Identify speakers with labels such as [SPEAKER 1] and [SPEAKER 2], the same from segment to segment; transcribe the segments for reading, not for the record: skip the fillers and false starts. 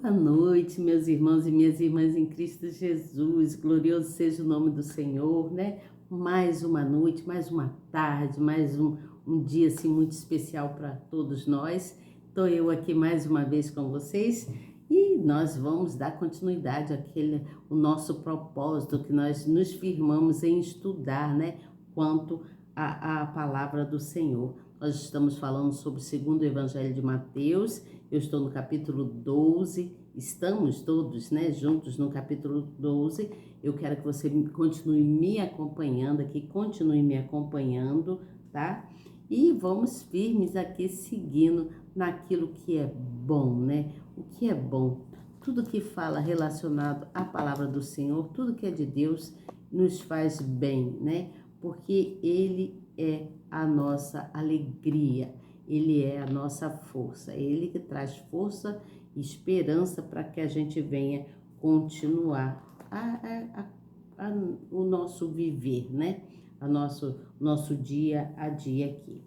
[SPEAKER 1] Boa noite, meus irmãos e minhas irmãs em Cristo Jesus. Glorioso seja o nome do Senhor, né? Mais uma noite, mais uma tarde, mais um dia assim muito especial para todos nós. Estou eu aqui mais uma vez com vocês e nós vamos dar continuidade àquele o nosso propósito que nós nos firmamos em estudar, né? Quanto à palavra do Senhor. Nós estamos falando sobre o segundo Evangelho de Mateus. Eu estou no capítulo 12, estamos todos, né, juntos no capítulo 12. Eu quero que você continue me acompanhando aqui, continue me acompanhando, tá? E vamos firmes aqui, seguindo naquilo que é bom, né? O que é bom, tudo que fala relacionado à palavra do Senhor, tudo que é de Deus, nos faz bem, né? Porque Ele é a nossa alegria. Ele é a nossa força, é Ele que traz força e esperança para que a gente venha continuar o nosso viver, né? Nosso dia a dia aqui.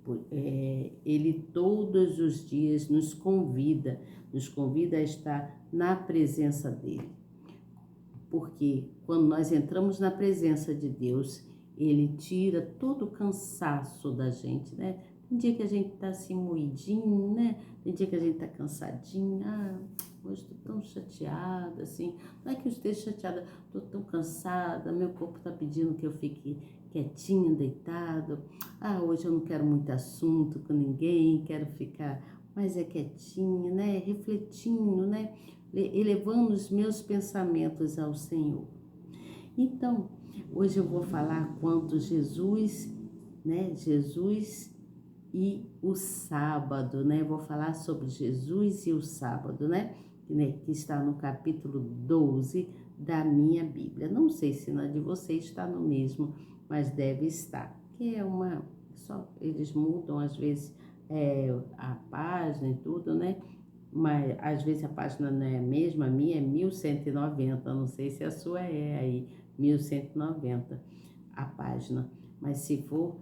[SPEAKER 1] Porque Ele todos os dias nos convida a estar na presença dEle. Porque quando nós entramos na presença de Deus, Ele tira todo o cansaço da gente, né? Tem dia que a gente tá assim moidinho, né? Tem dia que a gente tá cansadinho. Hoje tô tão chateada, assim. Não é que eu esteja chateada, tô tão cansada, meu corpo tá pedindo que eu fique quietinha, deitado. Hoje eu não quero muito assunto com ninguém, quero ficar mais quietinha, né? Refletindo, né? Elevando os meus pensamentos ao Senhor. Então, hoje eu vou falar quanto Jesus, né? Jesus e o sábado, né? Vou falar sobre Jesus e o sábado, né? Que está no capítulo 12 da minha Bíblia. Não sei se na de vocês está no mesmo, mas deve estar. Que é só eles mudam às vezes a página e tudo, né? Mas às vezes a página não é a mesma, a minha é 1190, não sei se a sua é aí, 1190 a página. Mas se for,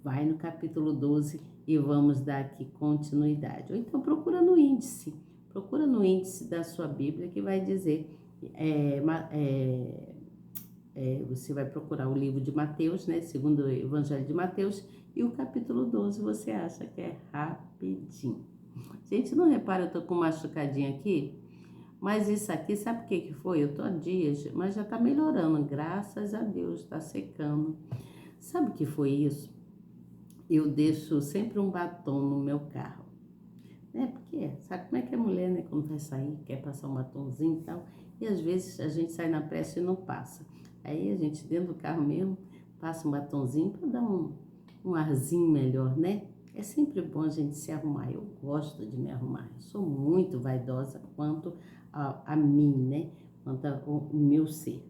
[SPEAKER 1] vai no capítulo 12 e vamos dar aqui continuidade. Ou então procura no índice da sua Bíblia que vai dizer, você vai procurar o livro de Mateus, né, segundo o Evangelho de Mateus, e o capítulo 12 você acha que é rapidinho. Gente, não repara, eu tô com uma machucadinha aqui, mas isso aqui, sabe o que foi? Eu tô há dias, mas já tá melhorando, graças a Deus, tá secando. Sabe o que foi isso? Eu deixo sempre um batom no meu carro, né? Porque sabe como é que é mulher, né? Quando vai sair, quer passar um batomzinho e tal, e às vezes a gente sai na pressa e não passa. Aí a gente dentro do carro mesmo, passa um batonzinho para dar um arzinho melhor, né? É sempre bom a gente se arrumar. Eu gosto de me arrumar. Eu sou muito vaidosa quanto a mim, né? Quanto ao meu ser.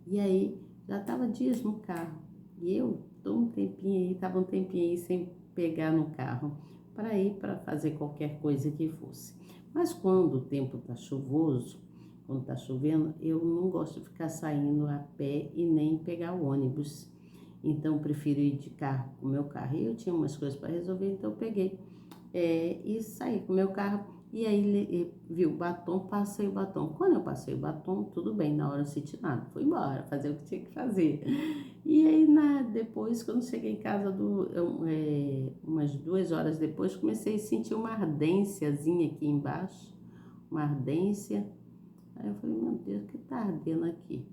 [SPEAKER 1] E aí, já estava dias no carro. E eu tô tava um tempinho aí sem pegar no carro para ir para fazer qualquer coisa que fosse. Mas quando o tempo tá chuvoso, quando tá chovendo, eu não gosto de ficar saindo a pé e nem pegar o ônibus. Então, prefiro ir de carro com o meu carro. E eu tinha umas coisas para resolver, então eu peguei e saí com o meu carro. E aí, ele viu o batom, passei o batom. Quando eu passei o batom, tudo bem, na hora eu senti nada. Fui embora, fazer o que tinha que fazer. E aí, depois, quando cheguei em casa, umas 2 horas depois, comecei a sentir uma ardênciazinha aqui embaixo. Uma ardência. Aí eu falei, meu Deus, o que tá ardendo aqui?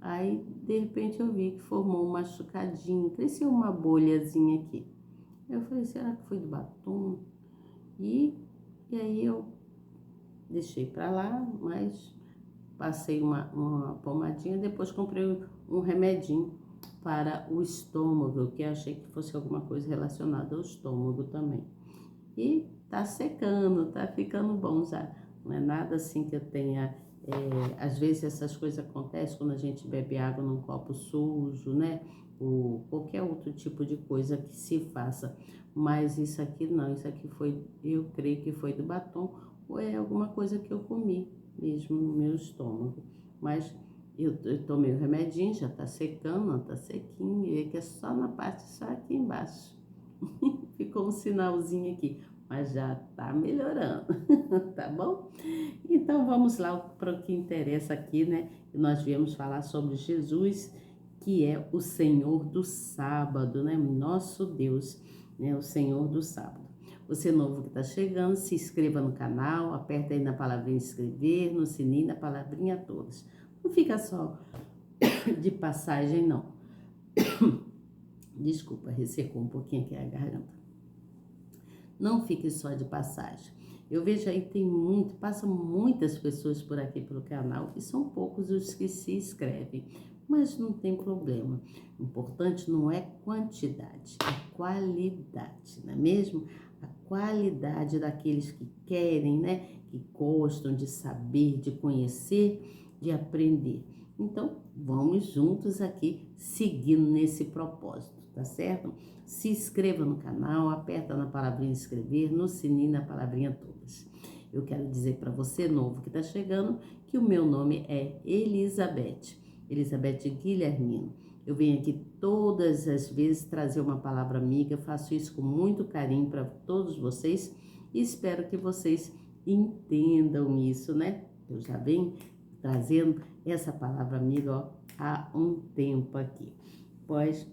[SPEAKER 1] Aí, de repente, eu vi que formou um machucadinho, cresceu uma bolhazinha aqui. Eu falei, será que foi do batom? E, e aí eu deixei pra lá, mas passei uma pomadinha, depois comprei um remedinho para o estômago, que eu achei que fosse alguma coisa relacionada ao estômago também. E tá secando, tá ficando bom já. Não é nada assim que eu tenha. Às vezes essas coisas acontecem quando a gente bebe água num copo sujo, né? Ou qualquer outro tipo de coisa que se faça. Mas isso aqui não, isso aqui foi, eu creio que foi do batom, ou é alguma coisa que eu comi mesmo no meu estômago. Mas eu tomei o remedinho, já tá secando, tá sequinho, e é que é só na parte, só aqui embaixo. Ficou um sinalzinho aqui. mas já tá melhorando, tá bom? Então vamos lá para o que interessa aqui, né? Nós viemos falar sobre Jesus, que é o Senhor do sábado, né? Nosso Deus, né? O Senhor do sábado. Você novo que está chegando, se inscreva no canal, aperta aí na palavrinha inscrever, no sininho, na palavrinha todas. Não fica só de passagem, não. Desculpa, ressecou um pouquinho aqui a garganta. Não fique só de passagem. Eu vejo aí passam muitas pessoas por aqui pelo canal e são poucos os que se inscrevem, mas não tem problema. O importante não é quantidade, é qualidade, não é mesmo? A qualidade daqueles que querem, né? Que gostam de saber, de conhecer, de aprender. Então, vamos juntos aqui seguindo nesse propósito, tá certo? Se inscreva no canal, aperta na palavrinha inscrever, no sininho, na palavrinha todas. Eu quero dizer para você novo que está chegando que o meu nome é Elizabeth Guilhermino. Eu venho aqui todas as vezes trazer uma palavra amiga, faço isso com muito carinho para todos vocês e espero que vocês entendam isso, né? Eu já venho trazendo essa palavra amiga ó, há um tempo aqui, pois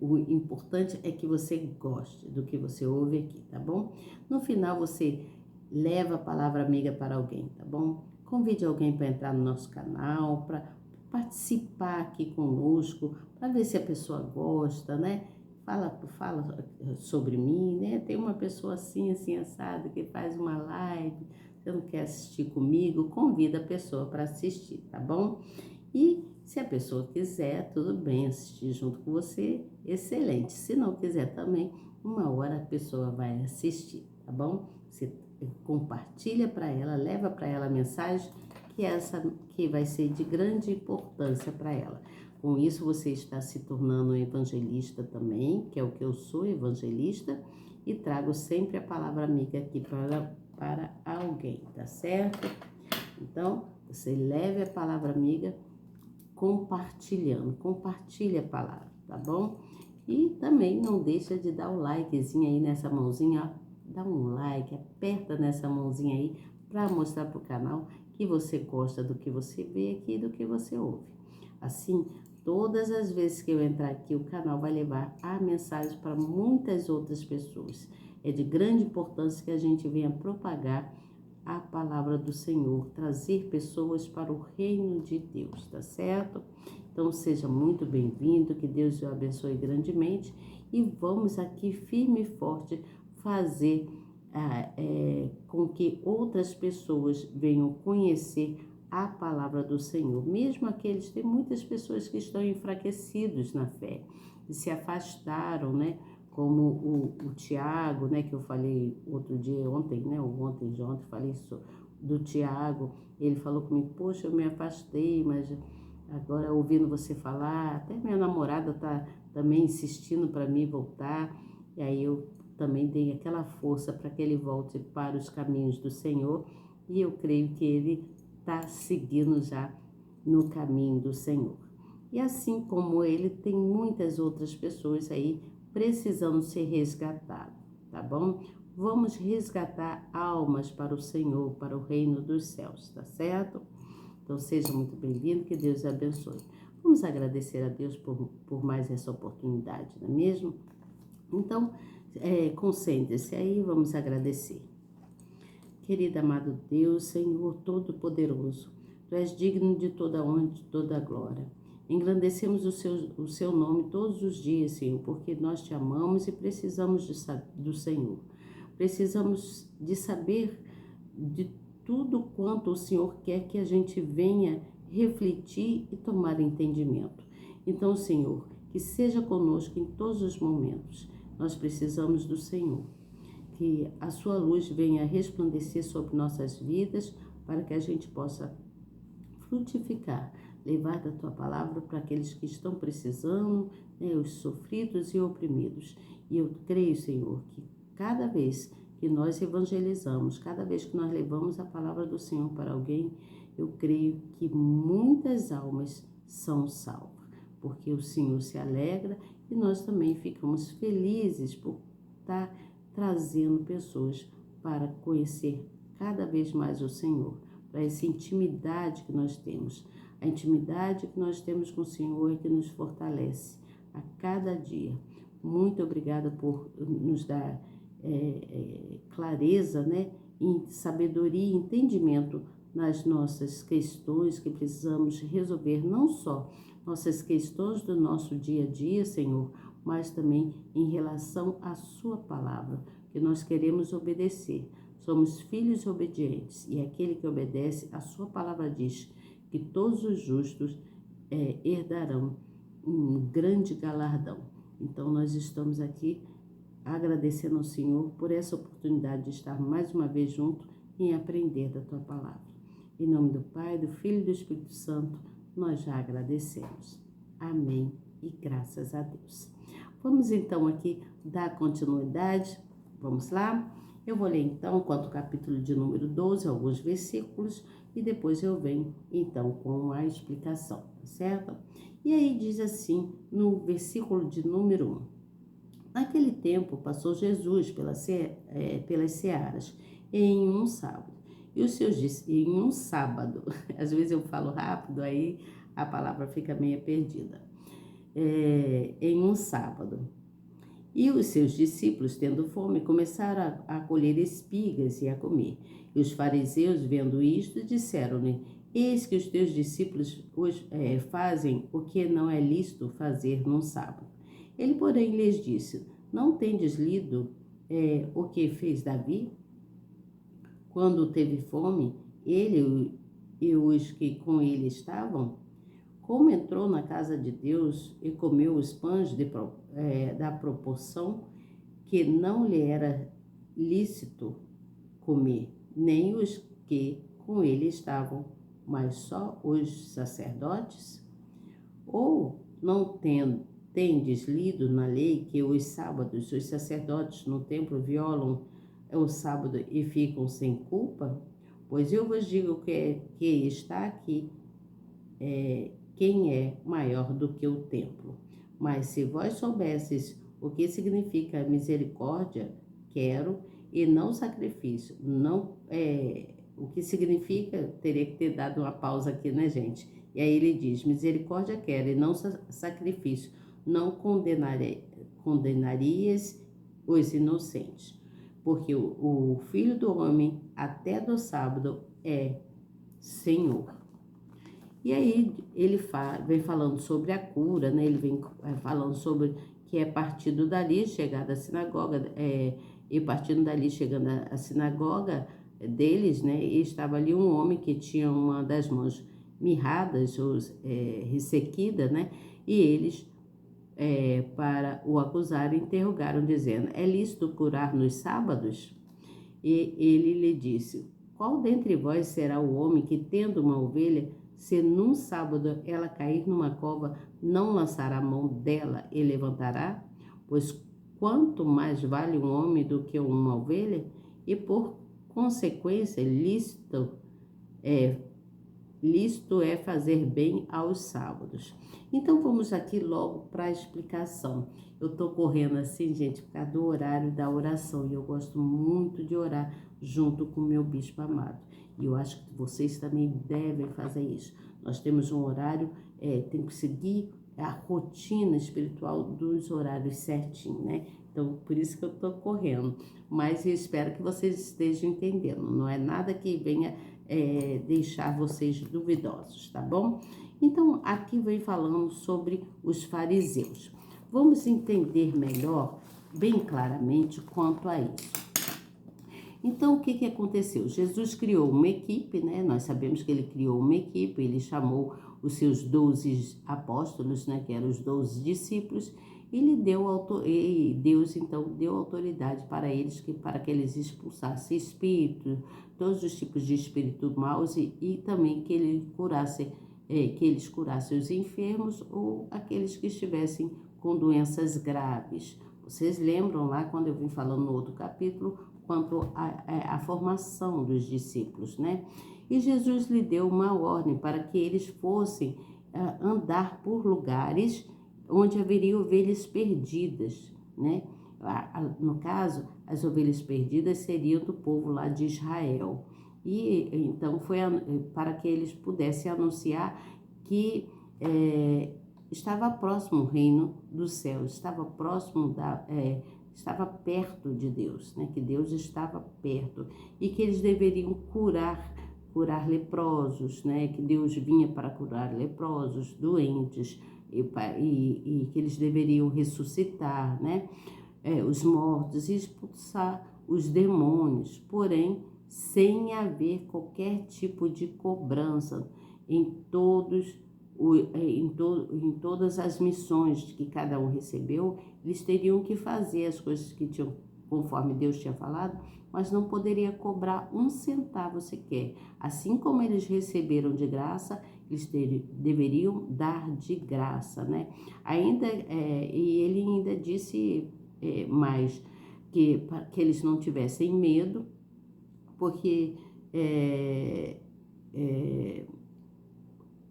[SPEAKER 1] o importante é que você goste do que você ouve aqui, tá bom? No final você leva a palavra amiga para alguém, tá bom? Convide alguém para entrar no nosso canal, para participar aqui conosco, para ver se a pessoa gosta, né? Fala sobre mim, né? Tem uma pessoa assim, assada, que faz uma live, você não quer assistir comigo? Convida a pessoa para assistir, tá bom? E se a pessoa quiser, tudo bem, assistir junto com você, excelente. Se não quiser também, uma hora a pessoa vai assistir, tá bom? Você compartilha para ela, leva para ela a mensagem que vai ser de grande importância para ela. Com isso você está se tornando um evangelista também, que é o que eu sou, evangelista, e trago sempre a palavra amiga aqui para alguém, tá certo? Então, você leve a palavra amiga compartilha a palavra, tá bom? E também não deixa de dar o likezinho aí nessa mãozinha, ó, dá um like, aperta nessa mãozinha aí para mostrar pro canal que você gosta do que você vê aqui e do que você ouve. Assim, todas as vezes que eu entrar aqui, o canal vai levar a mensagem para muitas outras pessoas. É de grande importância que a gente venha propagar a palavra do Senhor, trazer pessoas para o reino de Deus, tá certo? Então seja muito bem-vindo, que Deus o abençoe grandemente e vamos aqui firme e forte fazer com que outras pessoas venham conhecer a palavra do Senhor, mesmo tem muitas pessoas que estão enfraquecidos na fé e se afastaram, né? Como o Tiago, né, que eu falei outro dia, ontem, né, ou ontem de ontem, falei isso do Tiago, ele falou comigo, poxa, eu me afastei, mas agora ouvindo você falar, até minha namorada tá também insistindo para mim voltar, e aí eu também dei aquela força para que ele volte para os caminhos do Senhor, e eu creio que ele está seguindo já no caminho do Senhor. E assim como ele, tem muitas outras pessoas aí precisando ser resgatadas, tá bom? Vamos resgatar almas para o Senhor, para o reino dos céus, tá certo? Então seja muito bem-vindo, que Deus abençoe. Vamos agradecer a Deus por mais essa oportunidade, não é mesmo? Então, concentre-se aí, vamos agradecer. Querido amado Deus, Senhor Todo-Poderoso, Tu és digno de toda honra e de toda glória. Engrandecemos o seu nome todos os dias, Senhor, porque nós te amamos e precisamos do Senhor. Precisamos de saber de tudo quanto o Senhor quer que a gente venha refletir e tomar entendimento. Então, Senhor, que seja conosco em todos os momentos. Nós precisamos do Senhor. Que a sua luz venha resplandecer sobre nossas vidas para que a gente possa frutificar, levar da tua palavra para aqueles que estão precisando, né, os sofridos e oprimidos. E eu creio, Senhor, que cada vez que nós evangelizamos, cada vez que nós levamos a palavra do Senhor para alguém, eu creio que muitas almas são salvas, porque o Senhor se alegra e nós também ficamos felizes por estar trazendo pessoas para conhecer cada vez mais o Senhor, para essa intimidade que nós temos. A intimidade que nós temos com o Senhor é que nos fortalece a cada dia. Muito obrigada por nos dar clareza, né, em sabedoria e entendimento nas nossas questões que precisamos resolver, não só nossas questões do nosso dia a dia, Senhor, mas também em relação à sua palavra, que nós queremos obedecer. Somos filhos obedientes e aquele que obedece, a sua palavra diz que todos os justos herdarão um grande galardão. Então nós estamos aqui agradecendo ao Senhor por essa oportunidade de estar mais uma vez junto e aprender da tua palavra. Em nome do Pai, do Filho e do Espírito Santo, nós já agradecemos. Amém e graças a Deus. Vamos então aqui dar continuidade. Vamos lá? Eu vou ler então quanto ao capítulo de número 12, alguns versículos, e depois eu venho então com a explicação, certo? E aí diz assim, no versículo de número 1. Naquele tempo passou Jesus pelas searas em um sábado. E os seus em um sábado, às vezes eu falo rápido, aí a palavra fica meio perdida. Em um sábado. E os seus discípulos, tendo fome, começaram a colher espigas e a comer. E os fariseus, vendo isto, disseram-lhe: Eis que os teus discípulos fazem o que não é lícito fazer num sábado. Ele, porém, lhes disse: Não tendes lido o que fez Davi? Quando teve fome, ele e os que com ele estavam, como entrou na casa de Deus e comeu os pães da proporção que não lhe era lícito comer, nem os que com ele estavam, mas só os sacerdotes? Ou não tendes lido na lei que os sábados os sacerdotes no templo violam o sábado e ficam sem culpa? Pois eu vos digo que está aqui quem é maior do que o templo. Mas se vós soubesses o que significa misericórdia, quero, e não sacrifício, o que significa, teria que ter dado uma pausa aqui, né, gente? E aí ele diz, misericórdia quero e não sacrifício, não condenarias os inocentes, porque o Filho do Homem, até do sábado, é Senhor. E aí ele vem falando sobre a cura, né? Ele vem falando sobre que é partindo dali, chegada à sinagoga, e partindo dali, chegando à sinagoga deles, né? E estava ali um homem que tinha uma das mãos mirradas, ou ressequida, né? E eles, para o acusar, interrogaram, dizendo: É lícito curar nos sábados? E ele lhe disse: Qual dentre vós será o homem que, tendo uma ovelha, se num sábado ela cair numa cova, não lançará a mão dela e levantará? Pois quanto mais vale um homem do que uma ovelha? E por consequência, lícito é fazer bem aos sábados. Então vamos aqui logo para a explicação. Eu tô correndo assim, gente, por causa do horário da oração, e eu gosto muito de orar junto com o meu bispo amado. E eu acho que vocês também devem fazer isso. Nós temos um horário, tem que seguir a rotina espiritual dos horários certinho, né? Então, por isso que eu tô correndo. Mas eu espero que vocês estejam entendendo. Não é nada que venha deixar vocês duvidosos, tá bom? Então, aqui vem falando sobre os fariseus. Vamos entender melhor, bem claramente, quanto a isso. Então, o que aconteceu? Jesus criou uma equipe, né? Nós sabemos que ele criou uma equipe, ele chamou os seus 12 apóstolos, né? Que eram os 12 discípulos, e Deus, então, deu autoridade para eles, para que eles expulsassem espíritos, todos os tipos de espíritos maus, e também que eles curassem os enfermos ou aqueles que estivessem com doenças graves. Vocês lembram lá, quando eu vim falando no outro capítulo, quanto à formação dos discípulos, né? E Jesus lhe deu uma ordem para que eles fossem andar por lugares onde haveria ovelhas perdidas, né? No caso, as ovelhas perdidas seriam do povo lá de Israel. E então foi para que eles pudessem anunciar que estava próximo o reino dos céus, estava próximo estava perto de Deus, né? Que Deus estava perto e que eles deveriam curar leprosos, né? Que Deus vinha para curar leprosos, doentes e que eles deveriam ressuscitar, né? Os mortos e expulsar os demônios, porém sem haver qualquer tipo de cobrança em todas as missões que cada um recebeu. Eles teriam que fazer as coisas que tinham, conforme Deus tinha falado, mas não poderia cobrar um centavo sequer. Assim como eles receberam de graça, eles deveriam dar de graça, né? E ele ainda disse mais que eles não tivessem medo, porque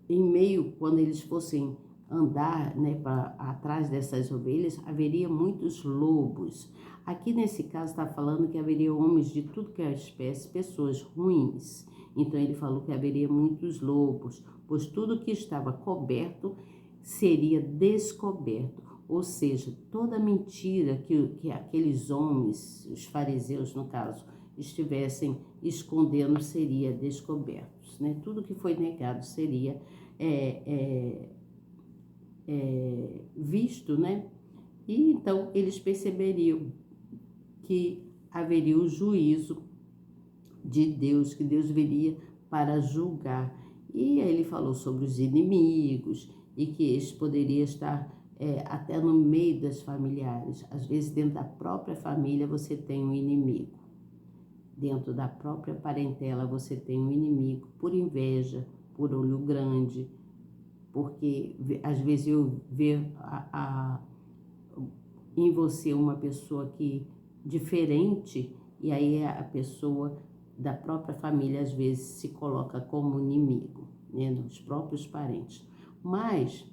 [SPEAKER 1] em meio, quando eles fossem andar, né, atrás dessas ovelhas, haveria muitos lobos. Aqui nesse caso está falando que haveria homens de tudo que é espécie, pessoas ruins. Então ele falou que haveria muitos lobos, pois tudo que estava coberto seria descoberto. Ou seja, toda mentira que aqueles homens, os fariseus no caso, estivessem escondendo seria descoberto, né? Tudo que foi negado seria visto, né? E então eles perceberiam que haveria o juízo de Deus, que Deus viria para julgar. E aí ele falou sobre os inimigos e que eles poderiam estar até no meio das familiares. Às vezes dentro da própria família você tem um inimigo. Dentro da própria parentela você tem um inimigo por inveja, por olho grande, porque às vezes eu vejo em você uma pessoa que diferente, e aí a pessoa da própria família às vezes se coloca como inimigo, né, dos próprios parentes. Mas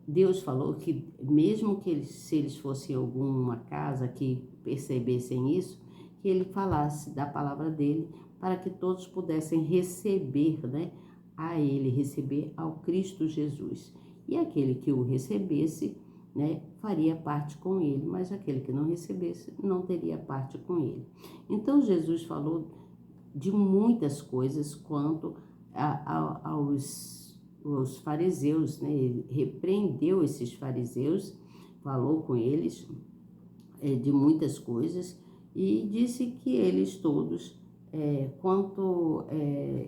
[SPEAKER 1] Deus falou que mesmo que se eles fossem em alguma casa que percebessem isso, que ele falasse da palavra dele para que todos pudessem receber, né, receber ao Cristo Jesus. E aquele que o recebesse, né, faria parte com ele, mas aquele que não recebesse não teria parte com ele. Então Jesus falou de muitas coisas quanto aos fariseus, né? Ele repreendeu esses fariseus, falou com eles de muitas coisas e disse que eles todos,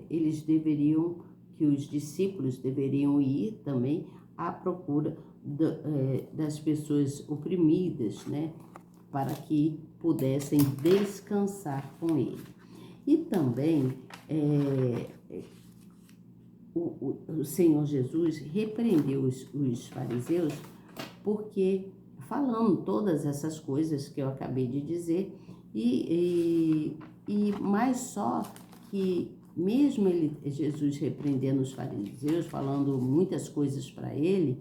[SPEAKER 1] eles deveriam, que os discípulos deveriam ir também à procura das pessoas oprimidas, né? Para que pudessem descansar com ele. E também o Senhor Jesus repreendeu os fariseus porque falando todas essas coisas que eu acabei de dizer e mais só que mesmo Jesus repreendendo os fariseus, falando muitas coisas para ele,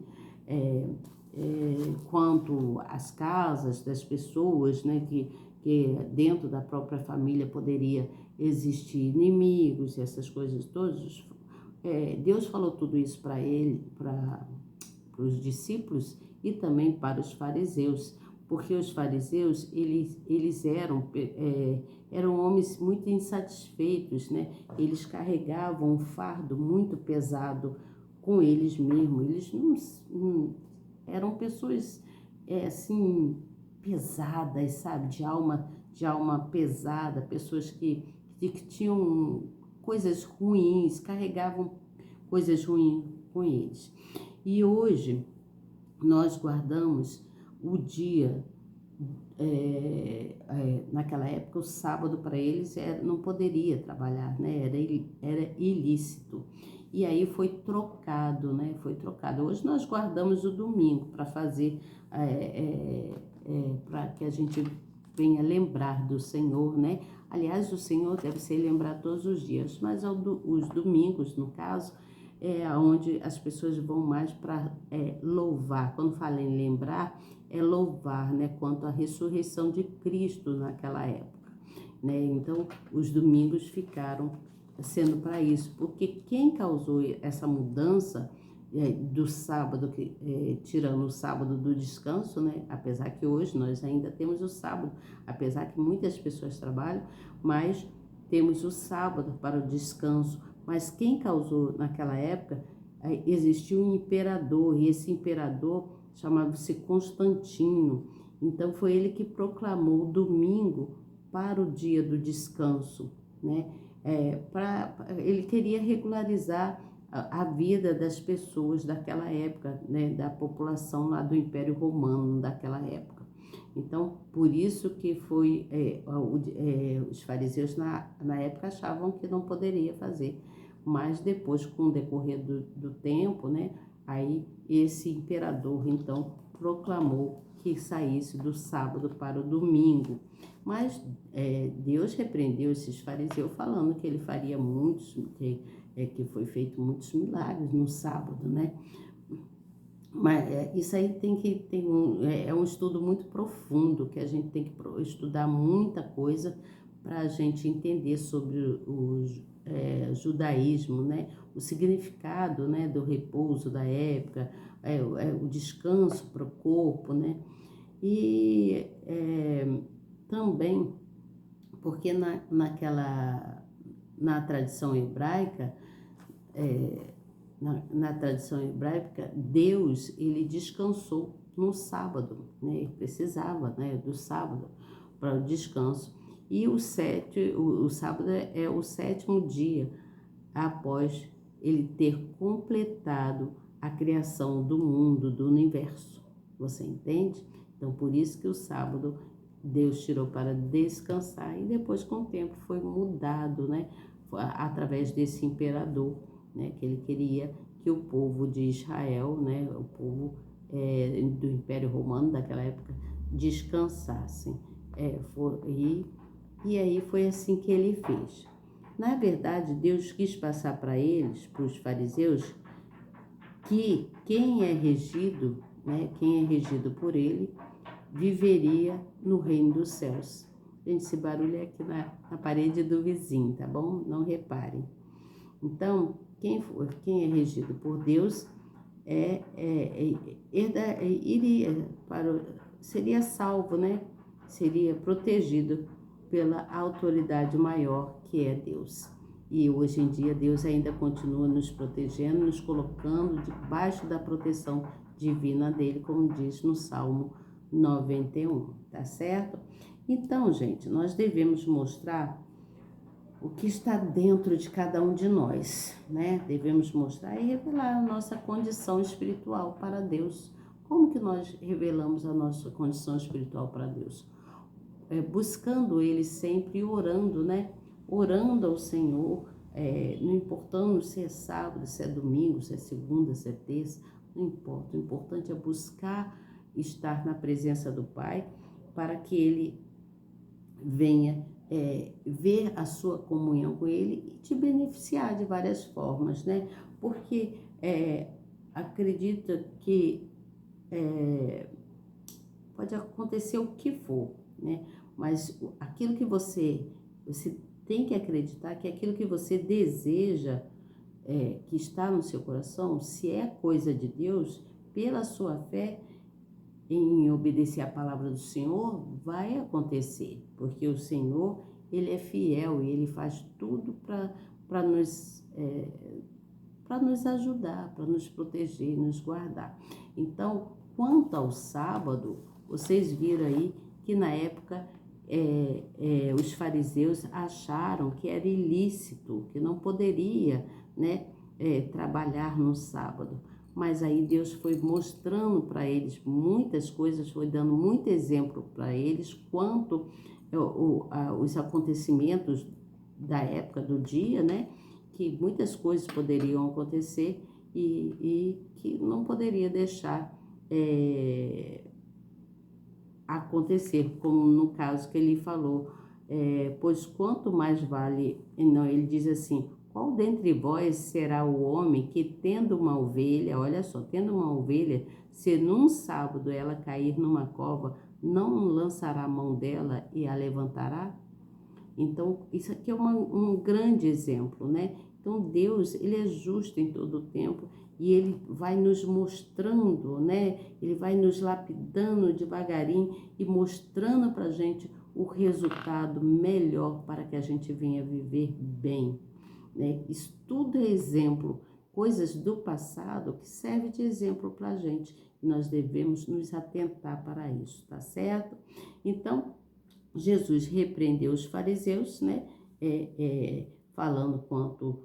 [SPEAKER 1] quanto às casas das pessoas, né, que dentro da própria família poderia existir inimigos e essas coisas todas, Deus falou tudo isso para ele, para os discípulos e também para os fariseus, porque os fariseus, eles eram homens muito insatisfeitos, né? Eles carregavam um fardo muito pesado com eles mesmos, eles não eram pessoas assim pesadas, sabe, de alma pesada, pessoas que tinham coisas ruins, carregavam coisas ruins com eles. E hoje nós guardamos o dia, naquela época o sábado para eles não poderia trabalhar, né? Era ilícito. E aí foi trocado, né? Foi trocado. Hoje nós guardamos o domingo para fazer, para que a gente venha lembrar do Senhor, né? Aliás, o Senhor deve ser lembrado todos os dias, mas os domingos, no caso, onde as pessoas vão mais para louvar. Quando falo em lembrar, é louvar, né, quanto à ressurreição de Cristo naquela época, né? Então, os domingos ficaram sendo para isso, porque quem causou essa mudança do sábado, tirando o sábado do descanso, né? Apesar que hoje nós ainda temos o sábado, apesar que muitas pessoas trabalham, mas temos o sábado para o descanso. Mas quem causou naquela época, existiu um imperador, e esse imperador chamava-se Constantino. Então foi ele que proclamou o domingo para o dia do descanso, né? Ele queria regularizar a vida das pessoas daquela época, né, da população lá do Império Romano daquela época. Então, por isso que foi, os fariseus na época achavam que não poderia fazer, mas depois, com o decorrer do tempo, né, aí esse imperador, então, proclamou que saísse do sábado para o domingo. Mas Deus repreendeu esses fariseus falando que ele faria muitos, que foi feito muitos milagres no sábado, né? Mas isso aí é um estudo muito profundo, que a gente tem que estudar muita coisa para a gente entender sobre o judaísmo, né? O significado, né, do repouso da época, o descanso para o corpo, né? E também porque na tradição hebraica, na tradição hebraica, Deus, ele descansou no sábado, né? Ele precisava, né, do sábado para o descanso. E o sábado é o sétimo dia após ele ter completado a criação do mundo, do universo. Você entende? Então, por isso que o sábado Deus tirou para descansar, e depois, com o tempo, foi mudado, né? Através desse imperador, né? Que ele queria que o povo de Israel, né? O povo do Império Romano daquela época, descansassem. E aí foi assim que ele fez. Na verdade, Deus quis passar para eles, para os fariseus, que quem é regido, né? Quem é regido por ele, viveria no reino dos céus. Gente, esse barulho é aqui na parede do vizinho, tá bom? Não reparem. Então, quem é regido por Deus seria salvo, né? Seria protegido pela autoridade maior, que é Deus. E hoje em dia Deus ainda continua nos protegendo, nos colocando debaixo da proteção divina dele, como diz no Salmo 91, tá certo? Então, gente, nós devemos mostrar o que está dentro de cada um de nós, né? Devemos mostrar e revelar a nossa condição espiritual para Deus. Como que nós revelamos a nossa condição espiritual para Deus? Buscando Ele sempre, orando, né? Orando ao Senhor, não importando se é sábado, se é domingo, se é segunda, se é terça, não importa. O importante é buscar estar na presença do Pai, para que Ele venha ver a sua comunhão com Ele e te beneficiar de várias formas, né? Porque acredita que pode acontecer o que for, né? Mas aquilo que você tem que acreditar que aquilo que você deseja, que está no seu coração, se é coisa de Deus, pela sua fé em obedecer a palavra do Senhor, vai acontecer, porque o Senhor, Ele é fiel e Ele faz tudo para nos ajudar, para nos proteger, nos guardar. Então, quanto ao sábado, vocês viram aí que na época os fariseus acharam que era ilícito, que não poderia, né, trabalhar no sábado. Mas aí Deus foi mostrando para eles muitas coisas, foi dando muito exemplo para eles quanto os acontecimentos da época do dia, né? Que muitas coisas poderiam acontecer e que não poderia deixar acontecer, como no caso que ele falou, pois quanto mais vale, não, ele diz assim, qual qual dentre vós será o homem que, tendo uma ovelha, olha só, tendo uma ovelha, se num sábado ela cair numa cova, não lançará a mão dela e a levantará? Então, isso aqui é um grande exemplo, né? Então, Deus, ele é justo em todo o tempo e ele vai nos mostrando, né? Ele vai nos lapidando devagarinho e mostrando para a gente o resultado melhor para que a gente venha viver bem, né? Isso tudo é exemplo, coisas do passado que servem de exemplo para a gente. E nós devemos nos atentar para isso, tá certo? Então, Jesus repreendeu os fariseus, né? Falando quanto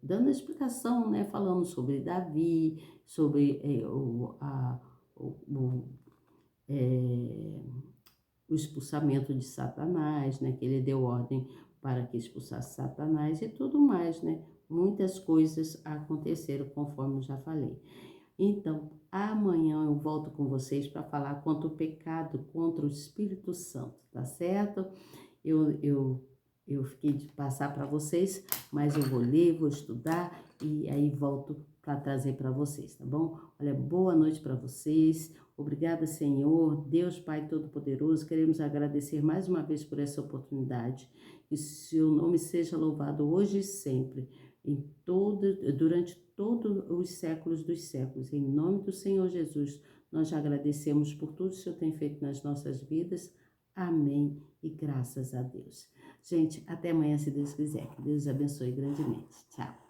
[SPEAKER 1] dando a explicação, né? Falando sobre Davi, sobre o, o expulsamento de Satanás, né? Que ele deu ordem para que expulsasse Satanás e tudo mais, né? Muitas coisas aconteceram conforme eu já falei. Então, amanhã eu volto com vocês para falar contra o pecado, contra o Espírito Santo, tá certo? Eu fiquei de passar para vocês, mas eu vou ler, vou estudar e aí volto para trazer para vocês, tá bom? Olha, boa noite para vocês. Obrigada, Senhor, Deus Pai Todo-Poderoso. Queremos agradecer mais uma vez por essa oportunidade. Que seu nome seja louvado hoje e sempre, durante todos os séculos dos séculos. Em nome do Senhor Jesus, nós já agradecemos por tudo que o Senhor tem feito nas nossas vidas. Amém e graças a Deus. Gente, até amanhã, se Deus quiser. Que Deus abençoe grandemente. Tchau.